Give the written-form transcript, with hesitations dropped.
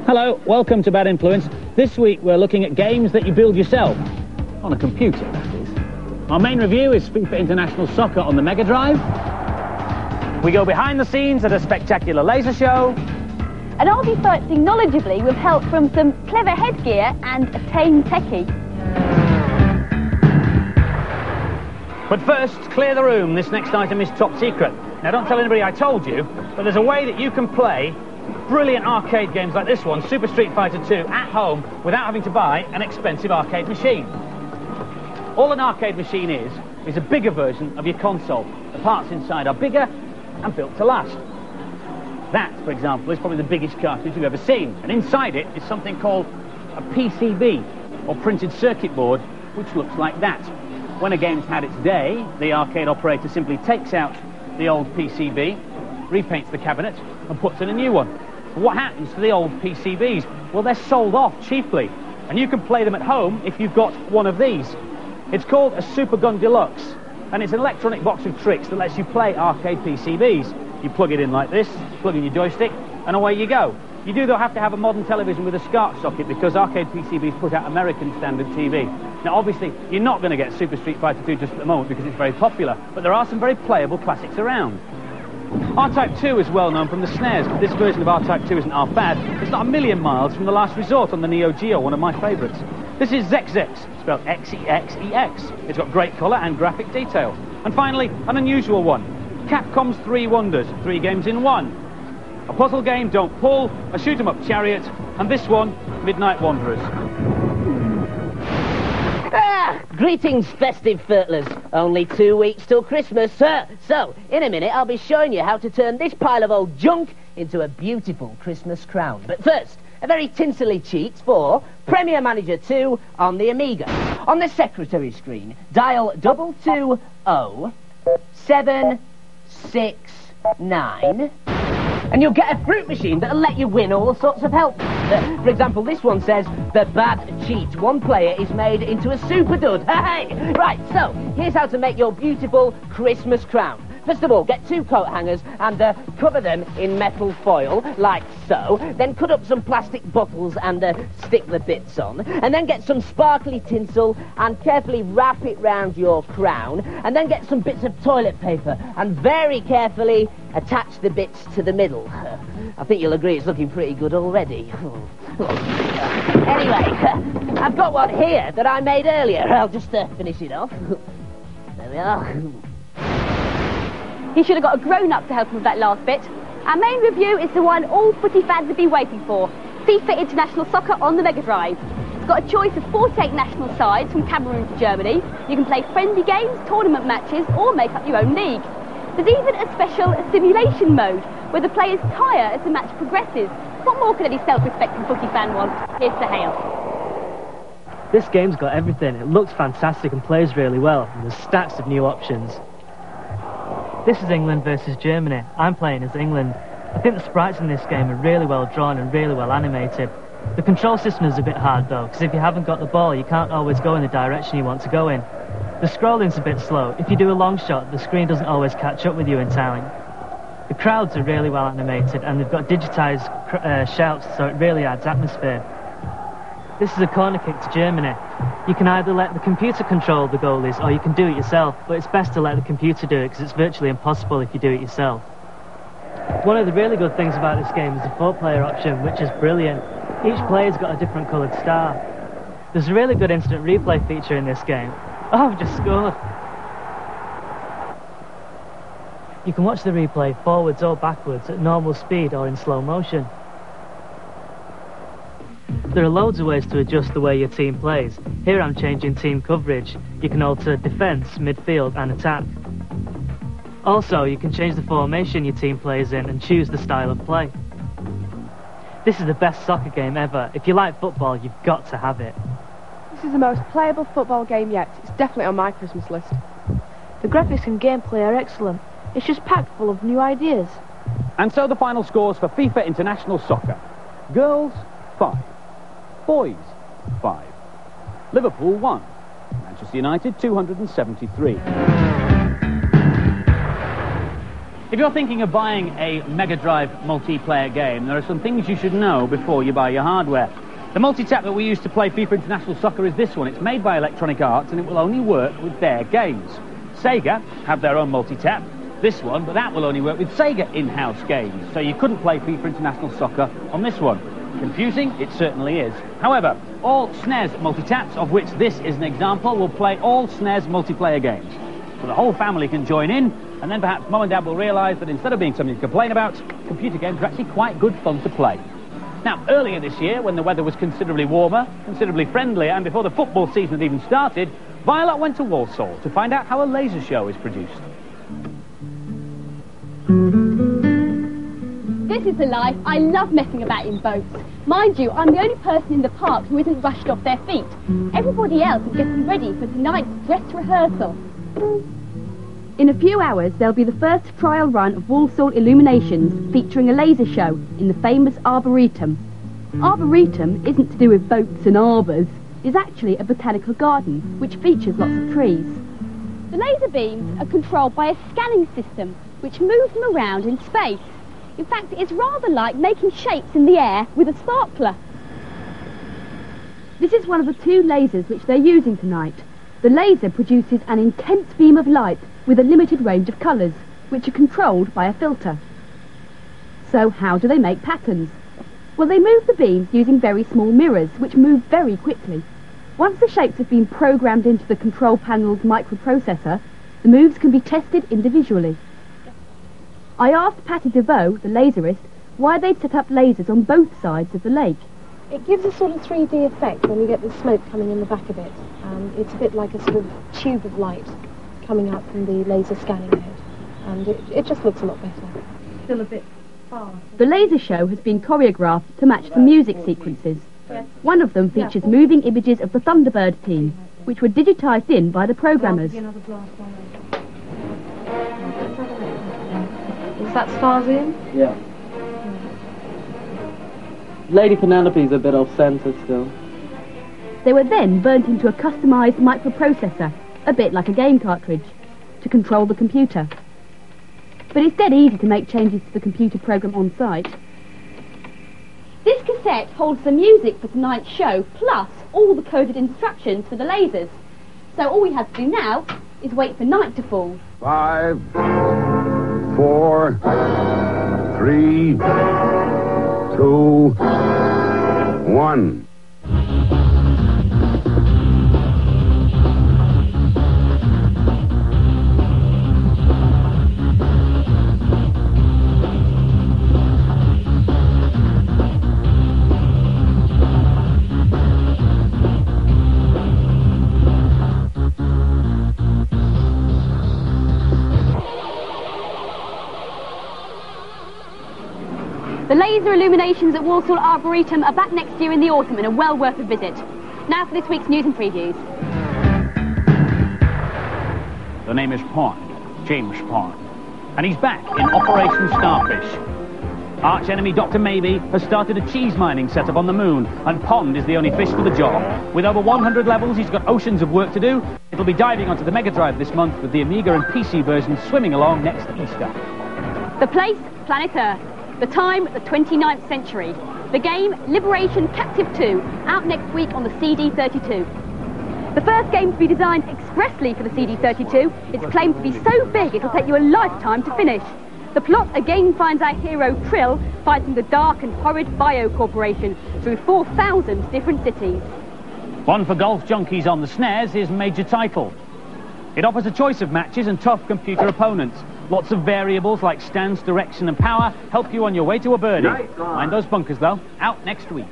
Hello, welcome to Bad Influence. This week we're looking at games that you build yourself. On a computer, that is. Our main review is FIFA International Soccer on the Mega Drive. We go behind the scenes at a spectacular laser show. And I'll be fighting knowledgeably with help from some clever headgear and a tame techie. But first, clear the room. This next item is top secret. Now, don't tell anybody I told you, but there's a way that you can play brilliant arcade games like this one, Super Street Fighter 2, at home without having to buy an expensive arcade machine. All an arcade machine is a bigger version of your console. The parts inside are bigger and built to last. That, for example, is probably the biggest cartridge you've ever seen. And inside it is something called a PCB, or printed circuit board, which looks like that. When a game's had its day, the arcade operator simply takes out the old PCB, repaints the cabinet, and puts in a new one. What happens to the old PCBs? Well, they're sold off cheaply, and you can play them at home if you've got one of these. It's called a Super Gun Deluxe, and it's an electronic box of tricks that lets you play arcade PCBs. You plug it in like this, plug in your joystick, and away you go. You do, though, have to have a modern television with a SCART socket, because arcade PCBs put out American standard TV. Now, obviously, you're not going to get Super Street Fighter 2 just at the moment because it's very popular, but there are some very playable classics around. R-Type 2 is well known from the SNES, but this version of R-Type 2 isn't half bad. It's not a million miles from The Last Resort on the Neo Geo, one of my favourites. This is Zex, spelled X-E-X-E-X. It's got great colour and graphic detail. And finally, an unusual one. Capcom's 3 Wonders, 3 games in 1. A puzzle game, Don't Pull, a shoot-'em-up chariot, and this one, Midnight Wanderers. Greetings, festive furtlers. Only 2 weeks till Christmas, sir. So, in a minute, I'll be showing you how to turn this pile of old junk into a beautiful Christmas crown. But first, a very tinselly cheat for Premier Manager 2 on the Amiga. On the secretary screen, dial 220-769, and you'll get a fruit machine that'll let you win all sorts of help. For example, this one says, the bad cheat. One player is made into a super dud. Hey! Right, so, here's how to make your beautiful Christmas crown. First of all, get 2 coat hangers and cover them in metal foil, like so. Then cut up some plastic bottles and stick the bits on. And then get some sparkly tinsel and carefully wrap it round your crown. And then get some bits of toilet paper and very carefully attach the bits to the middle. I think you'll agree it's looking pretty good already. Anyway, I've got one here that I made earlier. I'll just finish it off. There we are. He should have got a grown-up to help him with that last bit. Our main review is the one all footy fans have been waiting for, FIFA International Soccer on the Mega Drive. It's got a choice of 48 national sides from Cameroon to Germany. You can play friendly games, tournament matches, or make up your own league. There's even a special simulation mode, where the players tire as the match progresses. What more could any self-respecting footy fan want? Here's to Hale. This game's got everything. It looks fantastic and plays really well, and there's stacks of new options. This is England versus Germany. I'm playing as England. I think the sprites in this game are really well drawn and really well animated. The control system is a bit hard though, because if you haven't got the ball, you can't always go in the direction you want to go in. The scrolling's a bit slow. If you do a long shot, the screen doesn't always catch up with you in time. The crowds are really well animated, and they've got digitised shouts, so it really adds atmosphere. This is a corner kick to Germany. You can either let the computer control the goalies, or you can do it yourself, but it's best to let the computer do it, because it's virtually impossible if you do it yourself. One of the really good things about this game is the 4-player option, which is brilliant. Each player's got a different coloured star. There's a really good instant replay feature in this game. Oh, I've just scored! You can watch the replay forwards or backwards at normal speed or in slow motion. There are loads of ways to adjust the way your team plays. Here I'm changing team coverage. You can alter defence, midfield and attack. Also, you can change the formation your team plays in and choose the style of play. This is the best soccer game ever. If you like football, you've got to have it. This is the most playable football game yet. It's definitely on my Christmas list. The graphics and gameplay are excellent. It's just packed full of new ideas. And so the final scores for FIFA International Soccer. Girls, 5. Boys, 5. Liverpool, 1. Manchester United, 273. If you're thinking of buying a Mega Drive multiplayer game, there are some things you should know before you buy your hardware. The multi-tap that we use to play FIFA International Soccer is this one. It's made by Electronic Arts and it will only work with their games. Sega have their own multi-tap, this one, but that will only work with Sega in-house games. So you couldn't play FIFA International Soccer on this one. Confusing? It certainly is. However, all SNES multi-taps, of which this is an example, will play all SNES multiplayer games. So the whole family can join in, and then perhaps Mum and Dad will realise that instead of being something to complain about, computer games are actually quite good fun to play. Now, earlier this year, when the weather was considerably warmer, considerably friendlier, and before the football season had even started, Violet went to Walsal to find out how a laser show is produced. This is the life. I love messing about in boats. Mind you, I'm the only person in the park who isn't rushed off their feet. Everybody else is getting ready for tonight's dress rehearsal. In a few hours, there'll be the first trial run of Walsal Illuminations featuring a laser show in the famous Arboretum. Arboretum isn't to do with boats and arbours. It's actually a botanical garden which features lots of trees. The laser beams are controlled by a scanning system which moves them around in space. In fact, it's rather like making shapes in the air with a sparkler. This is one of the two lasers which they're using tonight. The laser produces an intense beam of light with a limited range of colours, which are controlled by a filter. So how do they make patterns? Well, they move the beams using very small mirrors, which move very quickly. Once the shapes have been programmed into the control panel's microprocessor, the moves can be tested individually. I asked Patty DeVoe, the laserist, why they'd set up lasers on both sides of the lake. It gives a sort of 3D effect when you get the smoke coming in the back of it. It's a bit like a sort of tube of light coming out from the laser scanning head. And it just looks a lot better. Still a bit far. The laser show has been choreographed to match the music sequences. One of them features moving images of the Thunderbird team, which were digitised in by the programmers. Is that stars in? Yeah. Lady Penelope's a bit off-centre still. They were then burnt into a customised microprocessor, a bit like a game cartridge, to control the computer. But it's dead easy to make changes to the computer program on site. This cassette holds the music for tonight's show, plus all the coded instructions for the lasers. So all we have to do now is wait for night to fall. 5, 4, 3, 2, 1. The laser illuminations at Walsal Arboretum are back next year in the autumn and are well worth a visit. Now for this week's news and previews. The name is Pond, James Pond, and he's back in Operation Starfish. Arch enemy Dr. Maybe has started a cheese mining setup on the moon, and Pond is the only fish for the job. With over 100 levels, he's got oceans of work to do. It'll be diving onto the Mega Drive this month, with the Amiga and PC versions swimming along next Easter. The place, Planet Earth. The time, the 29th century. The game, Liberation Captive 2, out next week on the CD32. The first game to be designed expressly for the CD32. It's claimed to be so big it'll take you a lifetime to finish. The plot again finds our hero Trill fighting the dark and horrid Bio Corporation through 4,000 different cities. One for golf junkies on the SNES is Major Title. It offers a choice of matches and tough computer opponents. Lots of variables like stance, direction and power help you on your way to a birdie. Mind those bunkers though. Out next week.